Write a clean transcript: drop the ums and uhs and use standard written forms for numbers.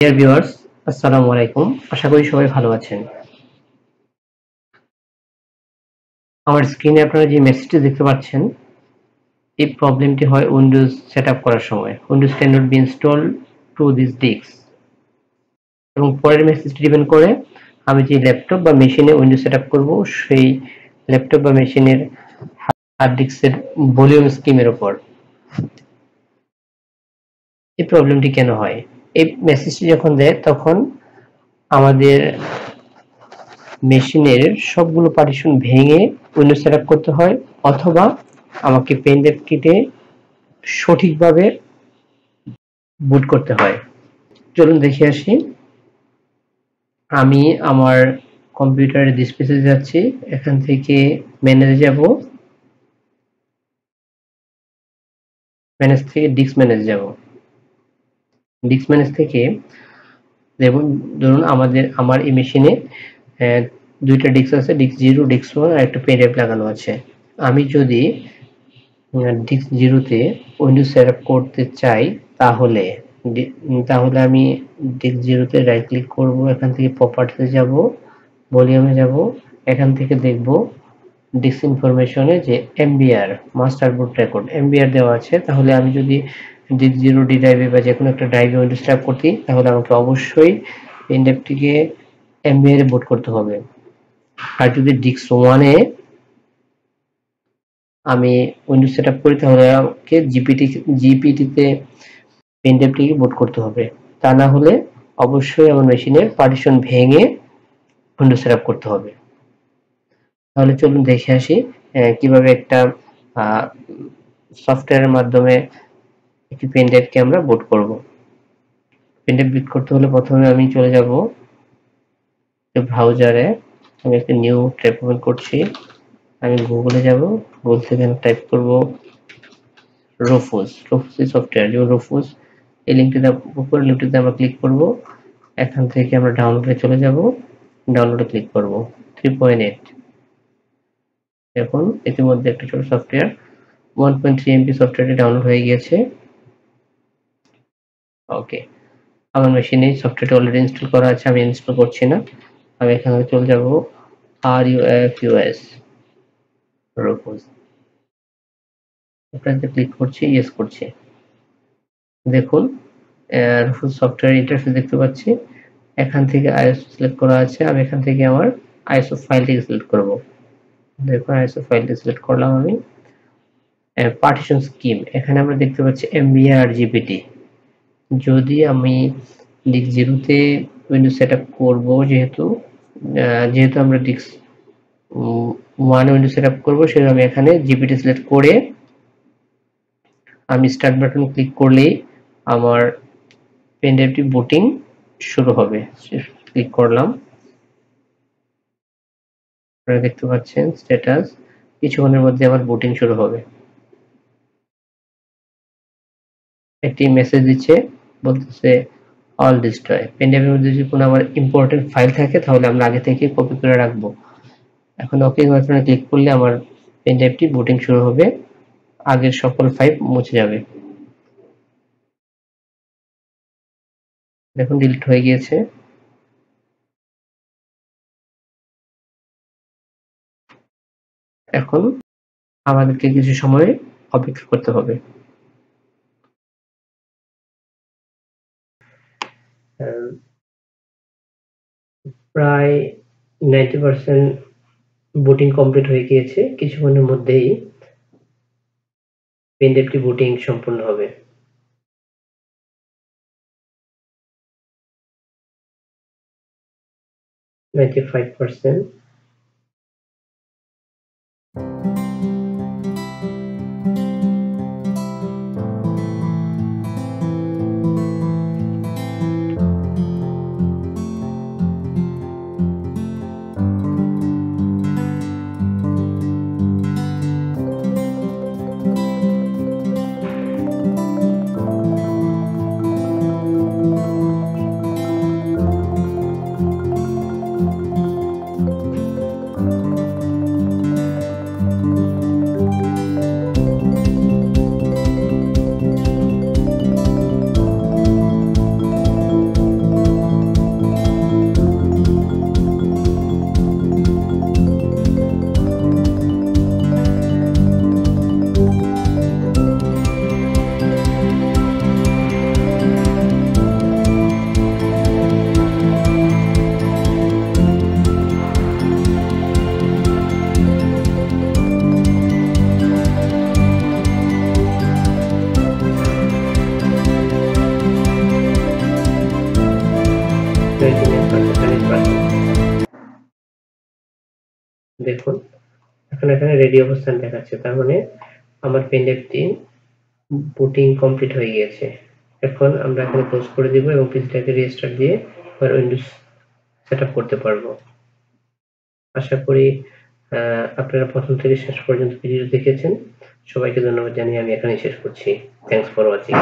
Dear viewers, আসসালামু আলাইকুম। আশা করি সবাই ভালো আছেন। আমার স্ক্রিনে আপনারা যে মেসেজটি দেখতে পাচ্ছেন, এই প্রবলেমটি হয় উইন্ডোজ সেটআপ করার সময়। Windows cannot be install to this disk. এবং পরের মেসেজটি ডিপেন্ড করে আমি যে ল্যাপটপ বা মেশিনে উইন্ডোজ সেটআপ করব, সেই ল্যাপটপ বা মেশিনের হার্ড ডিস্কের ভলিউম স্কিমের উপর। এই প্রবলেমটি কেন হয়? এই মেসেজটি যখন দেয় তখন আমাদের মেশিনের সবগুলো পার্টিশন ভেঙে উইন্ডোজ সেটআপ করতে হয়, অথবা আমাকে পেনড্রাইভ কিটে সঠিকভাবে বুট করতে হয়। চলুন দেখে আসি। আমি আমার কম্পিউটারের ডিসপ্লেতে যাচ্ছি, এখান থেকে ম্যানেজে যাব, ম্যানেজ থেকে ডিস্ক ম্যানেজ যাব। ডিস্ক ম্যানেজ থেকে ধরুন আমার এই মেশিনে দুইটা ডিস্ক আছে, ডিস্ক 0, ডিস্ক 1 আর একটা পেনড্রাইভ লাগানো আছে। আমি যদি ডিস্ক 0 তে উইন্ডোজ সেটআপ করতে চাই, তাহলে আমি ডিস্ক 0 তে রাইট ক্লিক করব, এখান থেকে প্রপার্টিতে যাব, ভলিউমে যাব, এখান থেকে দেখব ডিস্ক ইনফরমেশনে যে এমবিআর মাস্টার বুট রেকর্ড এমবিআর দেওয়া আছে। তাহলে আমি যদি ডিস্ক 0 ডি ড্রাইভে বা যে কোনো একটা ড্রাইভে উইন্ডোজ সেটআপ করতে, তাহলে আমাকে অবশ্যই পেন ড্রাইভটিকে এমবিআর এ বুট করতে হবে। আর যদি ডিস্ক 1 এ আমি উইন্ডোজ সেটআপ করি, তাহলে আমাকে জিপিটিতে পেন ড্রাইভটিকে বুট করতে হবে। তা না হলে অবশ্যই আমার মেশিনের পার্টিশন ভেঙে উইন্ডোজ সেটআপ করতে হবে। তাহলে চলুন দেখে আসি কিভাবে একটা সফটওয়্যারের মাধ্যমে একটি পেন ড্রাইভকে আমরা বুট করব। পেন ড্রাইভ বুট করতে হলে প্রথমে আমি চলে যাব ব্রাউজারে। আমি একটা নিউ ট্যাব ওপেন করছি। আমি গুগলে যাব, গুগল থেকে টাইপ করব রুফুস সফটওয়্যার। যেমন রুফুস, এই লিঙ্কটিতে উপর লিঙ্কটিতে আমরা ক্লিক করব। এখান থেকে আমরা ডাউনলোডে চলে যাব, ডাউনলোডে ক্লিক করব 3.8। এখন ইতিমধ্যে একটা ছোট সফটওয়্যার 1.3 MB সফটওয়্যারটি ডাউনলোড হয়ে গিয়েছে। ওকে, আমার মেশিনে সফটওয়্যারটি অলরেডি ইনস্টল করা আছে, আমি ইনস্টল করছি না। আমি এখানে চলে যাব RUFUS রুফুস, এটাতে ক্লিক করছি, ইয়েস করছি। দেখুন রুফুস সফটওয়্যার ইন্টারফেস দেখতে পাচ্ছি। এখান থেকে আইএসও সিলেক্ট করা আছে, আমি এখান থেকে আমার আইএসও ফাইলটিকে সিলেক্ট করব। দেখুন আইএসও ফাইলটি সিলেক্ট করলাম আমি। পার্টিশন স্কিম, এখানে আমরা দেখতে পাচ্ছি এমবিআর আর জিপিটি। যদি আমি ডিস্ক 0 তে উইন্ডোজ সেটআপ করব, যেহেতু আমরা ডিস্ক 1 উইন্ডোজ সেটআপ করব, সেজন্য আমি এখানে জিপিটি সিলেক্ট করে আমি স্টার্ট বাটন ক্লিক করলেই আমার পেন ড্রাইভটি বুটিং শুরু হবে। ক্লিক করলাম, আপনারা দেখতে পাচ্ছেন স্ট্যাটাস। কিছুক্ষণের মধ্যে আমার বুটিং শুরু হবে। একটি মেসেজ দিচ্ছে, বলতেছে অল ডিস্ট্রয়। পেন ড্রাইভের মধ্যে যদি কোনো আমার ইম্পর্টেন্ট ফাইল থাকে, তাহলে আমরা আগে থেকে কপি করে রাখবো। এখন ওকে বাটনে ক্লিক করলে আমার পেন ড্রাইভটি বুটিং শুরু হবে, আগের সকল ফাইল মুছে যাবে। দেখুন ডিলিট হয়ে গিয়েছে। এখন আমাদেরকে কিছু সময় অপেক্ষা করতে হবে। প্রায় 90% বুটিং কমপ্লিট হয়ে গিয়েছে। কিছুক্ষণের মধ্যেই পেন ড্রাইভটি বুটিং সম্পূর্ণ হবে। $95%। রেডি অবস্থান দেখাচ্ছে, তার মানে আমার পেনড্রাইভটি বুটিং কমপ্লিট হয়ে গিয়েছে। এখন আমরা এখানে ক্লোজ করে দিব এবং পিসিটাকে রিস্টার্ট দিয়ে আবার উইন্ডোজ সেটআপ করতে পারবো। আশা করি আপনারা প্রথম থেকে শেষ পর্যন্ত ভিডিও দেখেছেন। সবাইকে ধন্যবাদ জানিয়ে আমি এখানেই শেষ করছি। Thanks for watching.